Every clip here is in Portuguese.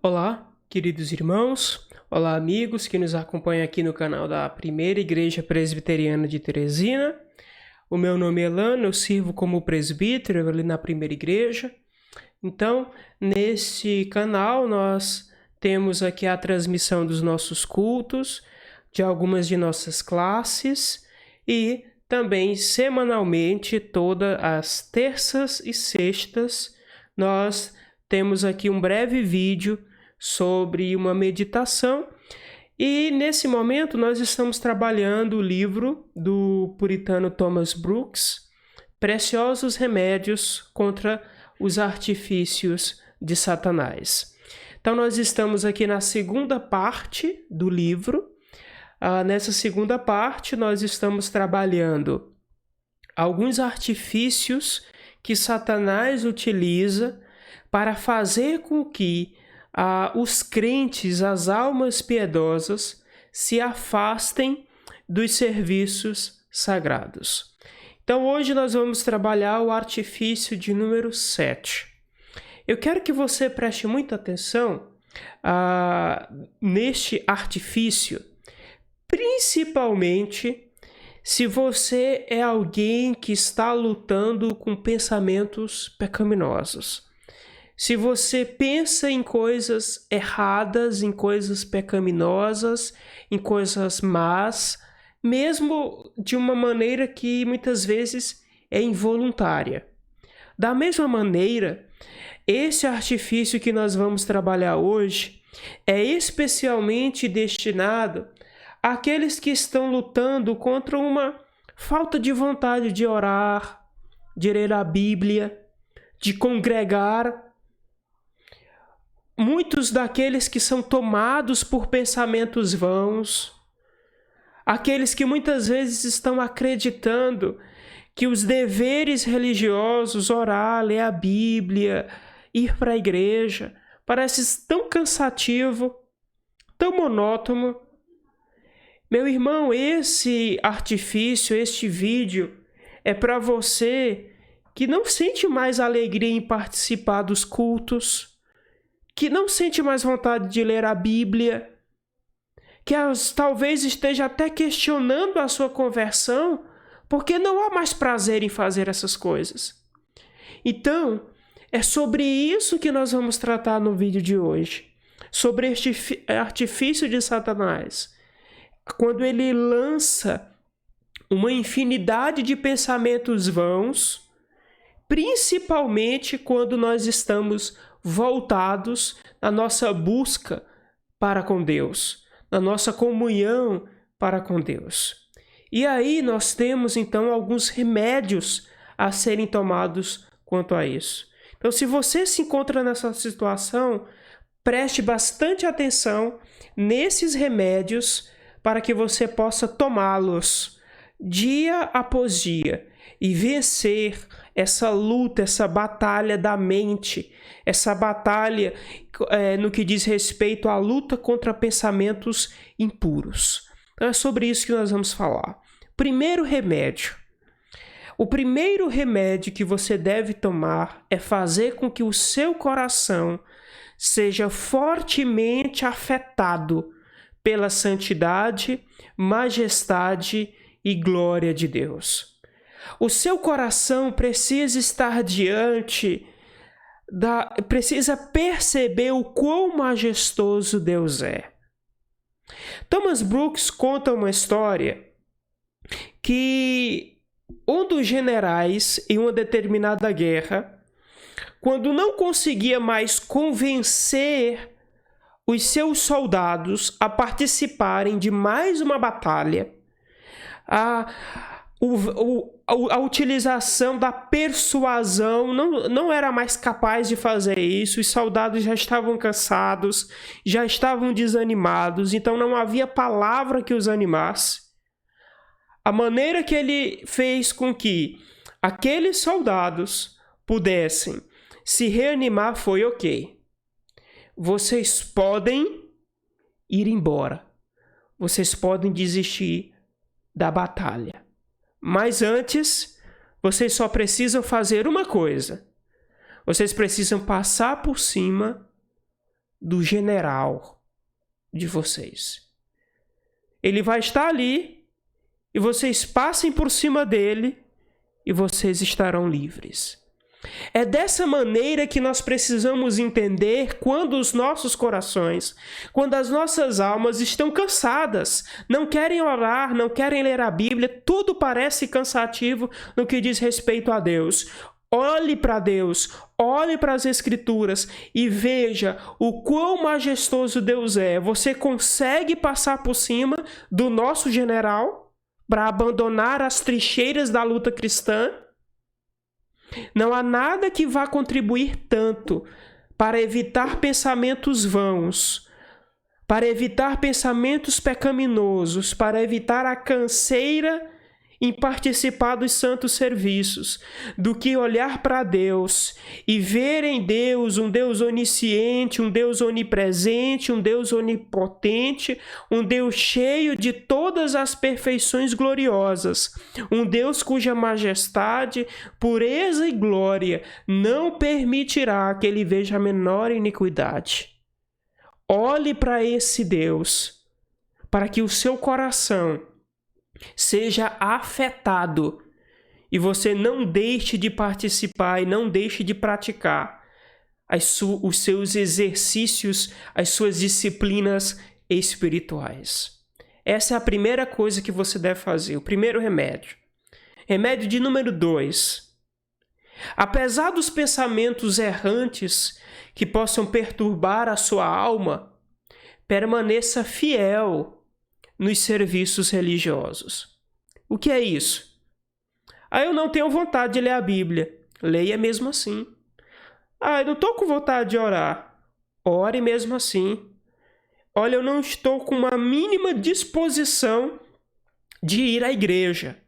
Olá, queridos irmãos, olá amigos que nos acompanham aqui no canal da Primeira Igreja Presbiteriana de Teresina. O meu nome é Elano, eu sirvo como presbítero ali na Primeira Igreja. Então, nesse canal nós temos aqui a transmissão dos nossos cultos, de algumas de nossas classes e também semanalmente, todas as terças e sextas, nós temos aqui um breve vídeo sobre uma meditação e nesse momento nós estamos trabalhando o livro do puritano Thomas Brooks, Preciosos Remédios contra os Artifícios de Satanás. Então nós estamos aqui na segunda parte do livro. Nessa segunda parte nós estamos trabalhando alguns artifícios que Satanás utiliza para fazer com que os crentes, as almas piedosas, se afastem dos serviços sagrados. Então, hoje nós vamos trabalhar o artifício de número 7. Eu quero que você preste muita atenção neste artifício, principalmente se você é alguém que está lutando com pensamentos pecaminosos. Se você pensa em coisas erradas, em coisas pecaminosas, em coisas más, mesmo de uma maneira que muitas vezes é involuntária. Da mesma maneira, esse artifício que nós vamos trabalhar hoje é especialmente destinado àqueles que estão lutando contra uma falta de vontade de orar, de ler a Bíblia, de congregar. Muitos daqueles que são tomados por pensamentos vãos, aqueles que muitas vezes estão acreditando que os deveres religiosos, orar, ler a Bíblia, ir para a igreja, parece tão cansativo, tão monótono. Meu irmão, esse artifício, este vídeo é para você que não sente mais alegria em participar dos cultos, que não sente mais vontade de ler a Bíblia, que talvez esteja até questionando a sua conversão, porque não há mais prazer em fazer essas coisas. Então, é sobre isso que nós vamos tratar no vídeo de hoje, sobre este artifício de Satanás, quando ele lança uma infinidade de pensamentos vãos, principalmente quando nós estamos voltados na nossa busca para com Deus, na nossa comunhão para com Deus. E aí nós temos então alguns remédios a serem tomados quanto a isso. Então, se você se encontra nessa situação, preste bastante atenção nesses remédios para que você possa tomá-los dia após dia e vencer essa luta, essa batalha da mente, essa batalha no que diz respeito à luta contra pensamentos impuros. Então é sobre isso que nós vamos falar. Primeiro remédio. O primeiro remédio que você deve tomar é fazer com que o seu coração seja fortemente afetado pela santidade, majestade e glória de Deus. O seu coração precisa estar precisa perceber o quão majestoso Deus é. Thomas Brooks conta uma história que um dos generais em uma determinada guerra, quando não conseguia mais convencer os seus soldados a participarem de mais uma batalha, a utilização da persuasão não era mais capaz de fazer isso. Os soldados já estavam cansados, já estavam desanimados, então não havia palavra que os animasse. A maneira que ele fez com que aqueles soldados pudessem se reanimar foi: ok, vocês podem ir embora, vocês podem desistir da batalha. Mas antes, vocês só precisam fazer uma coisa. Vocês precisam passar por cima do general de vocês. Ele vai estar ali e vocês passem por cima dele e vocês estarão livres. É dessa maneira que nós precisamos entender quando os nossos corações, quando as nossas almas estão cansadas, não querem orar, não querem ler a Bíblia, tudo parece cansativo no que diz respeito a Deus. Olhe para Deus, olhe para as Escrituras e veja o quão majestoso Deus é. Você consegue passar por cima do nosso general para abandonar as trincheiras da luta cristã? Não há nada que vá contribuir tanto para evitar pensamentos vãos, para evitar pensamentos pecaminosos, para evitar a canseira em participar dos santos serviços, do que olhar para Deus e ver em Deus um Deus onisciente, um Deus onipresente, um Deus onipotente, um Deus cheio de todas as perfeições gloriosas, um Deus cuja majestade, pureza e glória não permitirá que ele veja a menor iniquidade. Olhe para esse Deus, para que o seu coração seja afetado e você não deixe de participar e não deixe de praticar os seus exercícios, as suas disciplinas espirituais. Essa é a primeira coisa que você deve fazer, o primeiro remédio. Remédio de número 2. Apesar dos pensamentos errantes que possam perturbar a sua alma, permaneça fiel nos serviços religiosos. O que é isso? Eu não tenho vontade de ler a Bíblia. Leia mesmo assim. Eu não estou com vontade de orar. Ore mesmo assim. Olha, eu não estou com uma mínima disposição de ir à igreja.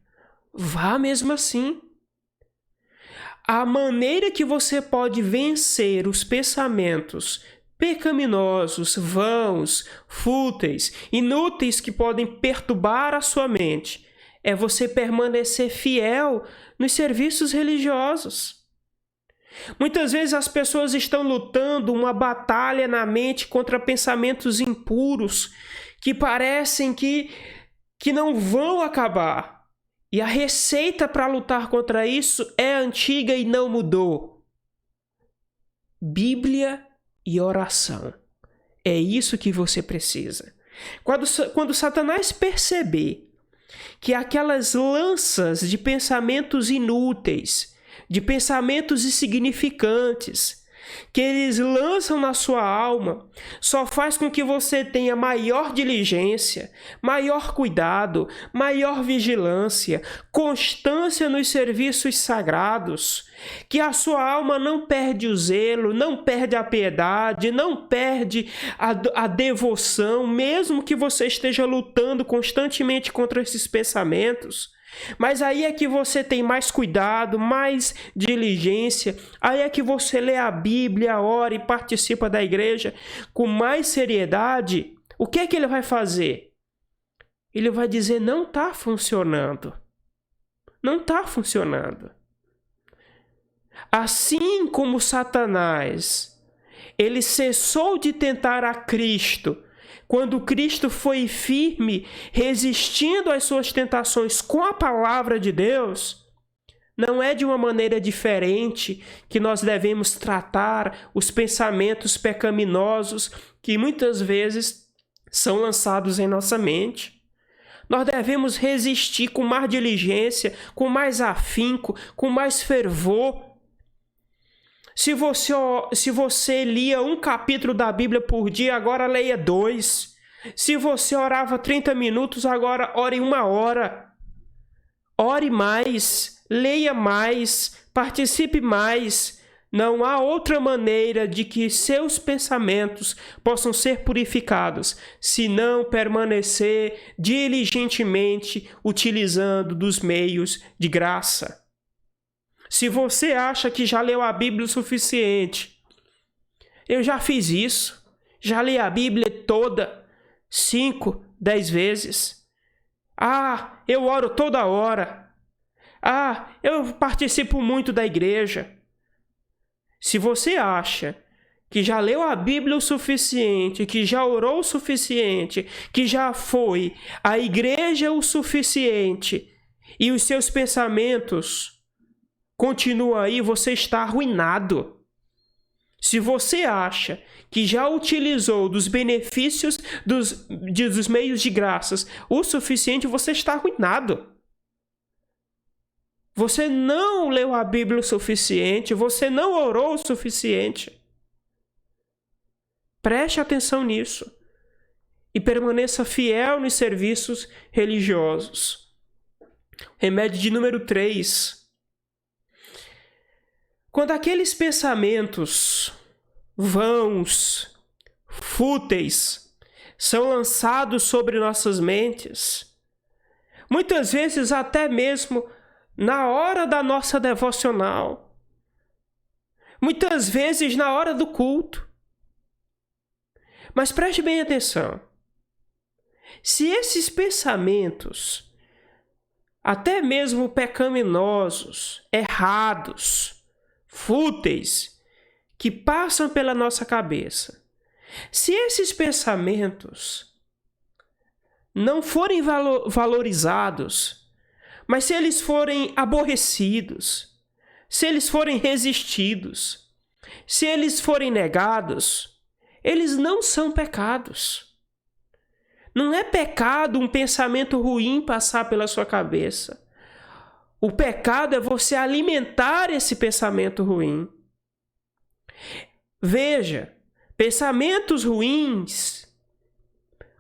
Vá mesmo assim. A maneira que você pode vencer os pensamentos pecaminosos, vãos, fúteis, inúteis que podem perturbar a sua mente, é você permanecer fiel nos serviços religiosos. Muitas vezes as pessoas estão lutando uma batalha na mente contra pensamentos impuros que parecem que não vão acabar. E a receita para lutar contra isso é antiga e não mudou. Bíblia e oração. É isso que você precisa. Quando Satanás perceber que aquelas lanças de pensamentos inúteis, de pensamentos insignificantes, que eles lançam na sua alma, só faz com que você tenha maior diligência, maior cuidado, maior vigilância, constância nos serviços sagrados, que a sua alma não perde o zelo, não perde a piedade, não perde a devoção, mesmo que você esteja lutando constantemente contra esses pensamentos. Mas aí é que você tem mais cuidado, mais diligência, aí é que você lê a Bíblia, ora e participa da igreja com mais seriedade. O que é que ele vai fazer? Ele vai dizer, não está funcionando. Não está funcionando. Assim como Satanás, ele cessou de tentar a Cristo, quando Cristo foi firme, resistindo às suas tentações com a palavra de Deus, não é de uma maneira diferente que nós devemos tratar os pensamentos pecaminosos que muitas vezes são lançados em nossa mente. Nós devemos resistir com mais diligência, com mais afinco, com mais fervor. Se você lia um capítulo da Bíblia por dia, agora leia 2. Se você orava 30 minutos, agora ore 1 hora. Ore mais, leia mais, participe mais. Não há outra maneira de que seus pensamentos possam ser purificados, senão permanecer diligentemente utilizando dos meios de graça. Se você acha que já leu a Bíblia o suficiente, eu já fiz isso, já li a Bíblia toda, 5, 10 vezes. Eu oro toda hora. Eu participo muito da igreja. Se você acha que já leu a Bíblia o suficiente, que já orou o suficiente, que já foi à igreja o suficiente, e os seus pensamentos continuam aí, você está arruinado. Se você acha que já utilizou dos benefícios dos meios de graças o suficiente, você está arruinado. Você não leu a Bíblia o suficiente, você não orou o suficiente. Preste atenção nisso e permaneça fiel nos serviços religiosos. Remédio de número 3. Quando aqueles pensamentos vãos, fúteis, são lançados sobre nossas mentes, muitas vezes até mesmo na hora da nossa devocional, muitas vezes na hora do culto. Mas preste bem atenção. Se esses pensamentos, até mesmo pecaminosos, errados, fúteis, que passam pela nossa cabeça, se esses pensamentos não forem valorizados, mas se eles forem aborrecidos, se eles forem resistidos, se eles forem negados, eles não são pecados. Não é pecado um pensamento ruim passar pela sua cabeça. O pecado é você alimentar esse pensamento ruim. Veja, pensamentos ruins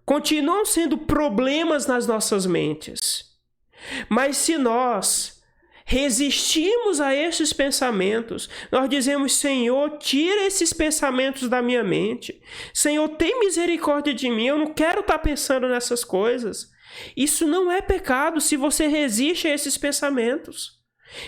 continuam sendo problemas nas nossas mentes. Mas se nós resistimos a esses pensamentos, nós dizemos: Senhor, tira esses pensamentos da minha mente. Senhor, tem misericórdia de mim, eu não quero estar pensando nessas coisas. Isso não é pecado se você resiste a esses pensamentos.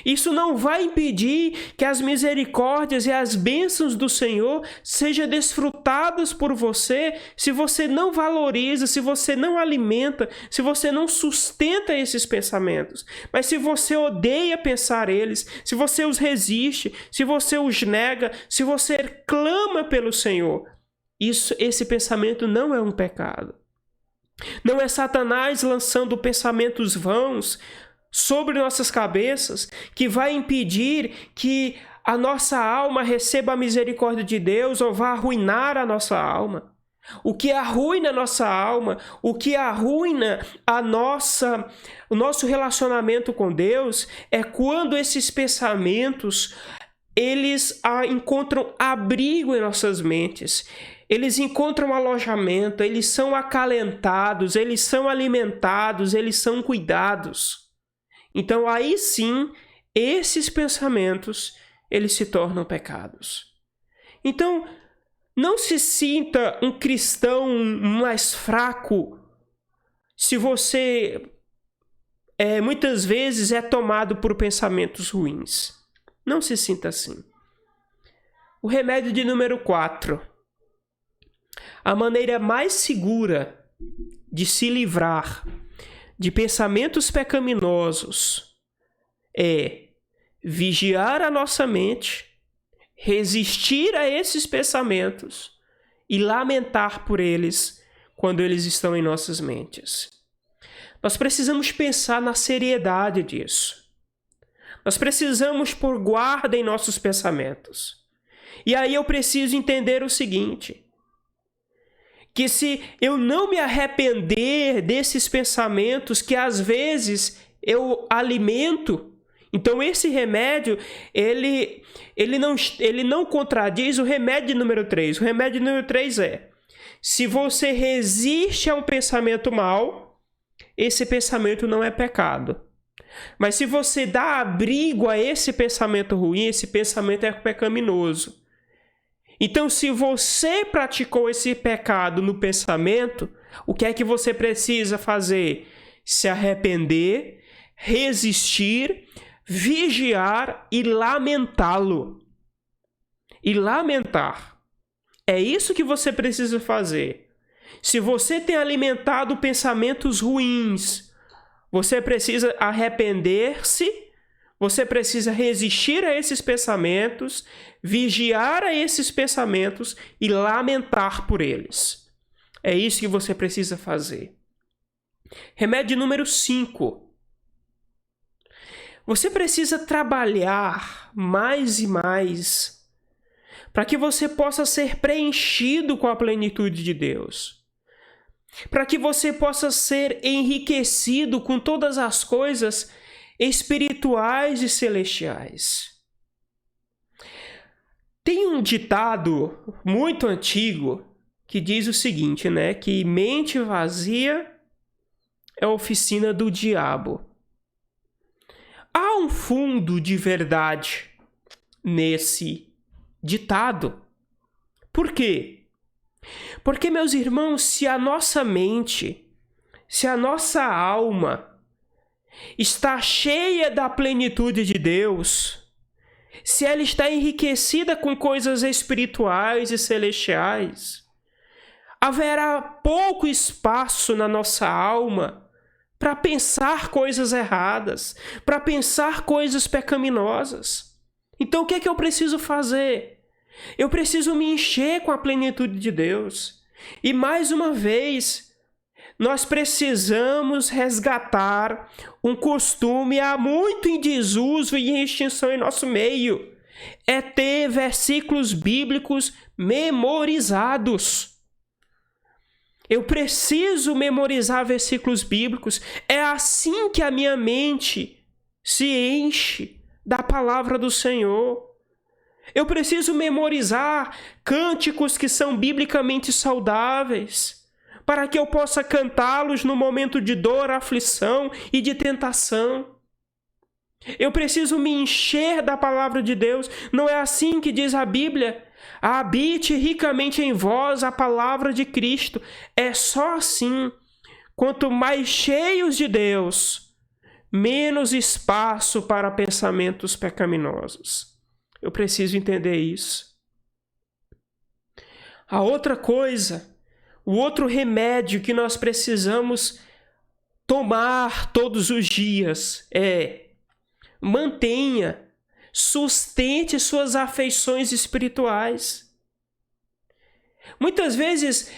Isso não vai impedir que as misericórdias e as bênçãos do Senhor sejam desfrutadas por você se você não valoriza, se você não alimenta, se você não sustenta esses pensamentos. Mas se você odeia pensar eles, se você os resiste, se você os nega, se você clama pelo Senhor, esse pensamento não é um pecado. Não é Satanás lançando pensamentos vãos sobre nossas cabeças que vai impedir que a nossa alma receba a misericórdia de Deus ou vá arruinar a nossa alma. O que arruina a nossa alma, o que arruina o nosso relacionamento com Deus é quando esses pensamentos eles encontram abrigo em nossas mentes. Eles encontram alojamento, eles são acalentados, eles são alimentados, eles são cuidados. Então, aí sim, esses pensamentos, eles se tornam pecados. Então, não se sinta um cristão mais fraco se você, muitas vezes, é tomado por pensamentos ruins. Não se sinta assim. O remédio de número 4. A maneira mais segura de se livrar de pensamentos pecaminosos é vigiar a nossa mente, resistir a esses pensamentos e lamentar por eles quando eles estão em nossas mentes. Nós precisamos pensar na seriedade disso. Nós precisamos pôr guarda em nossos pensamentos. E aí eu preciso entender o seguinte: que se eu não me arrepender desses pensamentos que às vezes eu alimento, então esse remédio, ele não contradiz o remédio número 3. O remédio número 3 é: se você resiste a um pensamento mau, esse pensamento não é pecado. Mas se você dá abrigo a esse pensamento ruim, esse pensamento é pecaminoso. Então, se você praticou esse pecado no pensamento, o que é que você precisa fazer? Se arrepender, resistir, vigiar e lamentá-lo. E lamentar. É isso que você precisa fazer. Se você tem alimentado pensamentos ruins, você precisa arrepender-se, Você precisa resistir a esses pensamentos, vigiar a esses pensamentos e lamentar por eles. É isso que você precisa fazer. Remédio número 5. Você precisa trabalhar mais e mais para que você possa ser preenchido com a plenitude de Deus. Para que você possa ser enriquecido com todas as coisas espirituais e celestiais. Tem um ditado muito antigo que diz o seguinte, né? Que mente vazia é a oficina do diabo. Há um fundo de verdade nesse ditado. Por quê? Porque, meus irmãos, se a nossa mente, se a nossa alma está cheia da plenitude de Deus, se ela está enriquecida com coisas espirituais e celestiais, haverá pouco espaço na nossa alma para pensar coisas erradas, para pensar coisas pecaminosas. Então, o que é que eu preciso fazer? Eu preciso me encher com a plenitude de Deus. E, mais uma vez, nós precisamos resgatar um costume há muito em desuso e em extinção em nosso meio. É ter versículos bíblicos memorizados. Eu preciso memorizar versículos bíblicos. É assim que a minha mente se enche da palavra do Senhor. Eu preciso memorizar cânticos que são biblicamente saudáveis, para que eu possa cantá-los no momento de dor, aflição e de tentação. Eu preciso me encher da palavra de Deus. Não é assim que diz a Bíblia? Habite ricamente em vós a palavra de Cristo. É só assim. Quanto mais cheios de Deus, menos espaço para pensamentos pecaminosos. Eu preciso entender isso. A outra coisa, o outro remédio que nós precisamos tomar todos os dias é: mantenha, sustente suas afeições espirituais. Muitas vezes,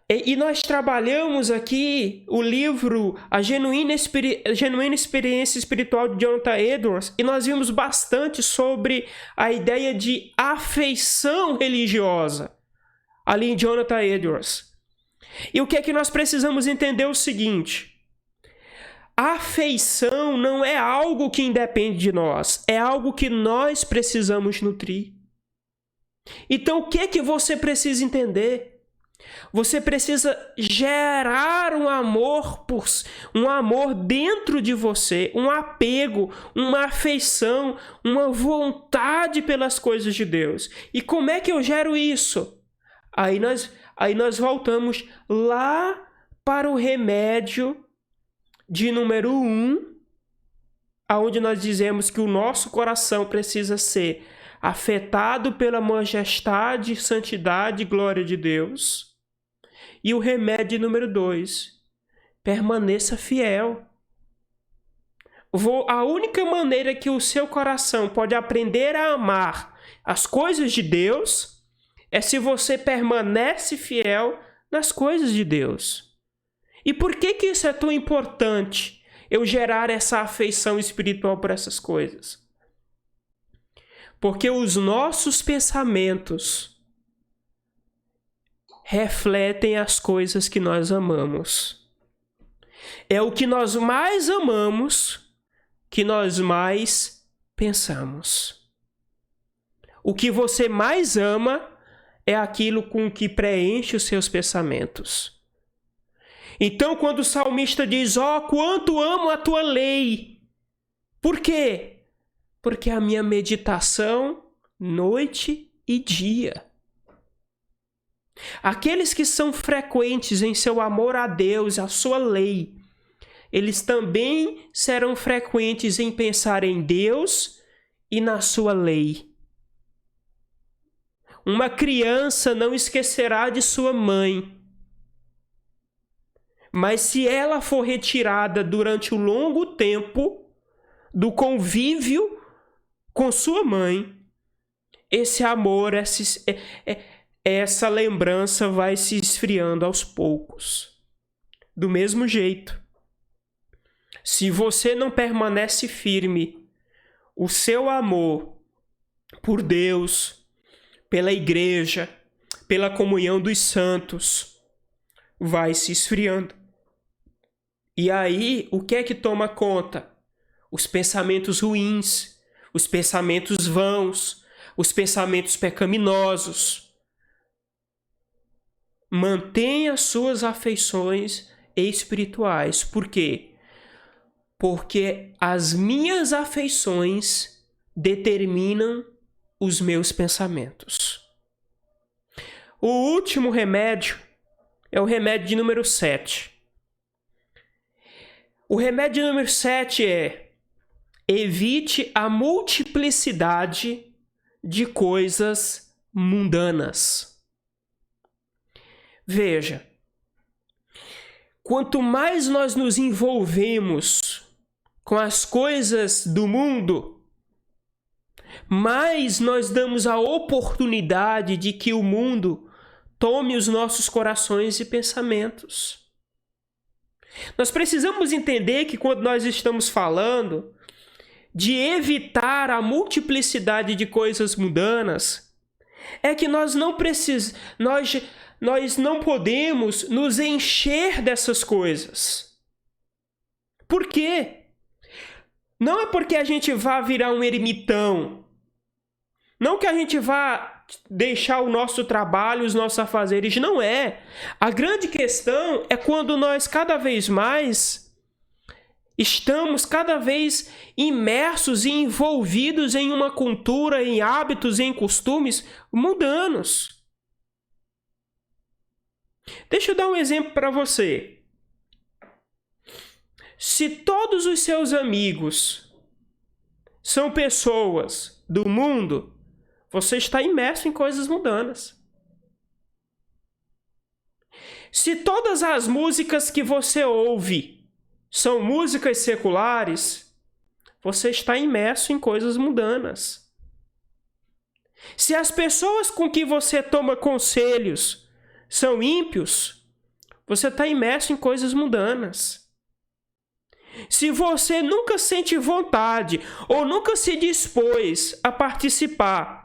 e nós trabalhamos aqui o livro A Genuína Experiência Espiritual de Jonathan Edwards, e nós vimos bastante sobre a ideia de afeição religiosa ali em Jonathan Edwards. E o que é que nós precisamos entender é o seguinte: a afeição não é algo que independe de nós, é algo que nós precisamos nutrir. Então, o que é que você precisa entender? Você precisa gerar um amor dentro de você, um apego, uma afeição, uma vontade pelas coisas de Deus. E como é que eu gero isso? Aí nós voltamos lá para o remédio de número 1, onde nós dizemos que o nosso coração precisa ser afetado pela majestade, santidade e glória de Deus. E o remédio número 2, permaneça fiel. A única maneira que o seu coração pode aprender a amar as coisas de Deus é se você permanece fiel nas coisas de Deus. E por que isso é tão importante, eu gerar essa afeição espiritual por essas coisas? Porque os nossos pensamentos refletem as coisas que nós amamos. É o que nós mais amamos que nós mais pensamos. O que você mais ama é aquilo com que preenche os seus pensamentos. Então, quando o salmista diz: quanto amo a tua lei. Por quê? Porque a minha meditação, noite e dia. Aqueles que são frequentes em seu amor a Deus, a sua lei, eles também serão frequentes em pensar em Deus e na sua lei. Uma criança não esquecerá de sua mãe, mas se ela for retirada durante um longo tempo do convívio com sua mãe, esse amor, essa lembrança vai se esfriando aos poucos. Do mesmo jeito, se você não permanece firme, o seu amor por Deus, pela igreja, pela comunhão dos santos, vai se esfriando. E aí, o que é que toma conta? Os pensamentos ruins, os pensamentos vãos, os pensamentos pecaminosos. Mantenha suas afeições espirituais. Por quê? Porque as minhas afeições determinam os meus pensamentos. O último remédio é o remédio de número 7. O remédio número 7 é: evite a multiplicidade de coisas mundanas. Veja, quanto mais nós nos envolvemos com as coisas do mundo, mais nós damos a oportunidade de que o mundo tome os nossos corações e pensamentos. Nós precisamos entender que quando nós estamos falando de evitar a multiplicidade de coisas mundanas, é que nós não podemos nos encher dessas coisas. Por quê? Não é porque a gente vá virar um ermitão, não que a gente vá deixar o nosso trabalho, os nossos afazeres, não é. A grande questão é quando nós cada vez mais estamos cada vez imersos e envolvidos em uma cultura, em hábitos, em costumes mundanos. Deixa eu dar um exemplo para você. Se todos os seus amigos são pessoas do mundo, você está imerso em coisas mundanas. Se todas as músicas que você ouve são músicas seculares, você está imerso em coisas mundanas. Se as pessoas com que você toma conselhos são ímpios, você está imerso em coisas mundanas. Se você nunca sente vontade ou nunca se dispôs a participar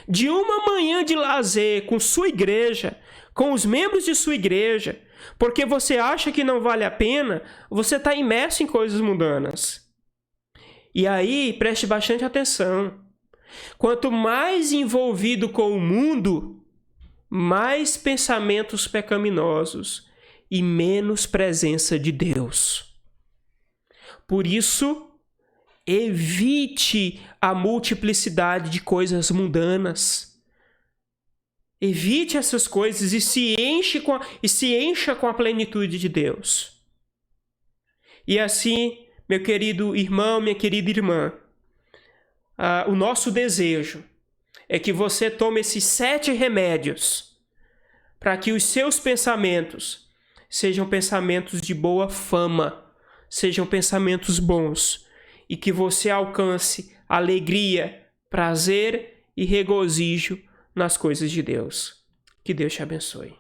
de uma manhã de lazer com sua igreja, com os membros de sua igreja, porque você acha que não vale a pena, você está imerso em coisas mundanas. E aí, preste bastante atenção. Quanto mais envolvido com o mundo, mais pensamentos pecaminosos e menos presença de Deus. Por isso, evite a multiplicidade de coisas mundanas. Evite essas coisas e se encha com a plenitude de Deus. E assim, meu querido irmão, minha querida irmã, o nosso desejo é que você tome esses 7 remédios para que os seus pensamentos sejam pensamentos de boa fama, sejam pensamentos bons, e que você alcance alegria, prazer e regozijo nas coisas de Deus. Que Deus te abençoe.